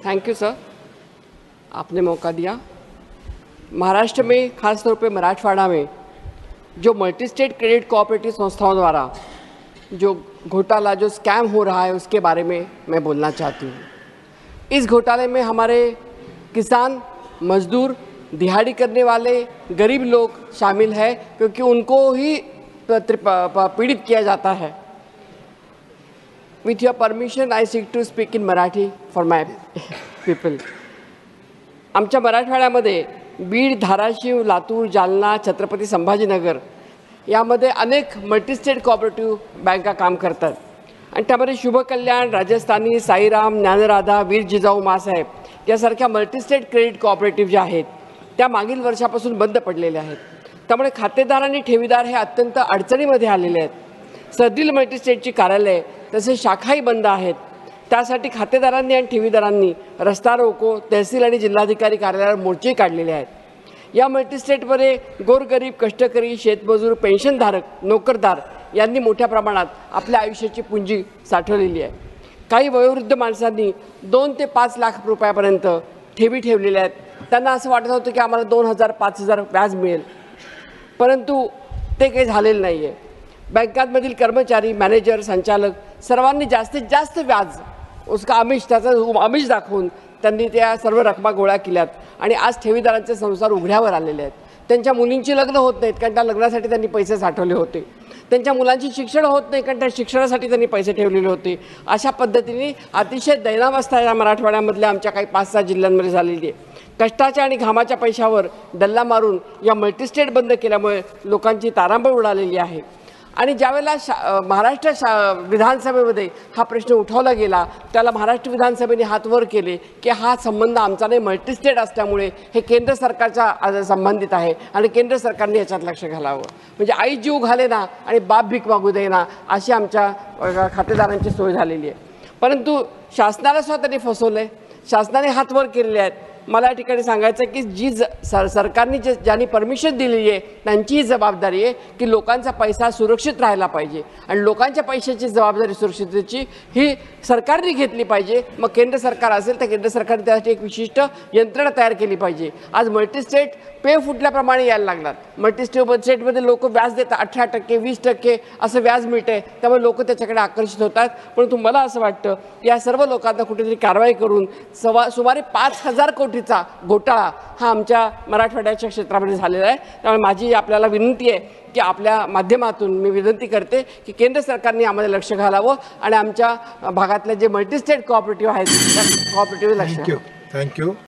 Thank you sir, आपने मौका दिया। महाराष्ट्र में खास तौर पे मराठवाड़ा में जो मल्टी स्टेट क्रेडिट कोऑपरेटिव संस्थाओं द्वारा जो घोटाला, जो स्कैम हो रहा है, उसके बारे में मैं बोलना चाहती हूँ। इस घोटाले में हमारे किसान, मजदूर, दिहाड़ी करने वाले गरीब लोग शामिल हैं, क्योंकि उनको ही पीड़ित किया जाता है। With your permission, I seek to speak in Marathi for my people. आमच्या मराठवाड्यामध्ये बीड, धाराशिव, लातूर, जालना, छत्रपती संभाजीनगर यामध्ये अनेक मल्टीस्टेट कोऑपरेटिव्ह बँका काम करतात आणि त्यामध्ये शुभकल्याण, राजस्थानी, साईराम, ज्ञानराधा, वीर जिजाऊ मासाहेब यासारख्या मल्टीस्टेट क्रेडिट कोऑपरेटिव्ह ज्या आहेत त्या मागील वर्षापासून बंद पडलेल्या आहेत। त्यामुळे खातेदार आणि ठेवीदार हे अत्यंत अडचणीमध्ये आलेले आहेत। सदरील मल्टीस्टेटची कार्यालय तसेच शाखाही बंद आहेत। त्यासाठी खातेदारांनी आणि ठेवीदारांनी रस्ता रोको, तहसील आणि जिल्हाधिकारी कार्यालयावर मोर्चे काढलेले आहेत। या मल्टीस्टेटमध्ये गोरगरीब, कष्टकरी, शेतमजूर, पेन्शनधारक, नोकरदार यांनी मोठ्या प्रमाणात आपल्या आयुष्याची पुंजी साठवलेली आहे। काही वयोवृद्ध माणसांनी 2 ते 5 लाख रुपयापर्यंत ठेवी ठेवलेल्या आहेत। त्यांना असं वाटत होतं की आम्हाला 2000 5000 व्याज मिळेल, परंतु ते काही झालेलं नाही आहे। बँकांमधील कर्मचारी, मॅनेजर, संचालक सर्वांनी जास्तीत जास्त व्याज उसका आमिष दाखवून त्यांनी त्या सर्व रकमा गोळा केल्यात आणि आज ठेवीदारांचे संसार उघड्यावर आलेले आहेत। त्यांच्या मुलींची लग्न होत नाहीत कारण त्या लग्नासाठी त्यांनी पैसे साठवले होते। त्यांच्या मुलांची शिक्षण होत नाही कारण त्या शिक्षणासाठी त्यांनी पैसे ठेवलेले होते। अशा पद्धतीने अतिशय दैनावस्था या मराठवाड्यामधल्या आमच्या काही 5-6 जिल्ह्यांमध्ये झालेली आहे। कष्टाच्या आणि घामाच्या पैशावर डल्ला मारून या मल्टीस्टेट बंद केल्यामुळे लोकांची तारांबळ उडालेली आहे। आणि ज्यावेळेला महाराष्ट्र विधानसभेमध्ये हा प्रश्न उठवला गेला त्याला महाराष्ट्र विधानसभेने हात वर केले की हा संबंध आमचा नाही, मल्टीस्टेट असल्यामुळे हे केंद्र सरकारच्या संबंधित आहे आणि केंद्र सरकारने याच्यात लक्ष घालावं। म्हणजे आई जीव घाले ना आणि बाप भीक मागू दे ना, अशी आमच्या खातेदारांची सोय झालेली आहे। परंतु शासनाला सुद्धा त्यांनी फसवलं आहे। शासनाने हात वर केलेले आहेत। मला या ठिकाणी सांगायचं की जी सरकारने ज्यांनी परमिशन दिलेली आहे त्यांची जबाबदारी आहे की लोकांचा पैसा सुरक्षित राहायला पाहिजे आणि लोकांच्या पैशाची जबाबदारी सुरक्षिततेची ही सरकारने घेतली पाहिजे। मग केंद्र सरकार असेल तर केंद्र सरकारने त्यासाठी एक विशिष्ट यंत्रणा तयार केली पाहिजे। आज मल्टीस्टेट पे फुटल्याप्रमाणे यायला लागलात। मल्टीस्टेटमध्ये लोक व्याज देतात 18%, 20% असं व्याज मिळते, त्यामुळे लोक त्याच्याकडे आकर्षित होतात। परंतु मला असं वाटतं या सर्व लोकांना कुठेतरी कारवाई करून सुमारे 5000 कोटीचा घोटाळा हा आमच्या मराठवाड्याच्या क्षेत्रामध्ये झालेला आहे। त्यामुळे माझी आपल्याला विनंती आहे की आपल्या माध्यमातून मी विनंती करते की केंद्र सरकारने यामध्ये लक्ष घालावं आणि आमच्या भागातले जे मल्टीस्टेट कोऑपरेटिव्ह आहेत त्या कोऑपरेटिव्ह लक्ष थँक्यू।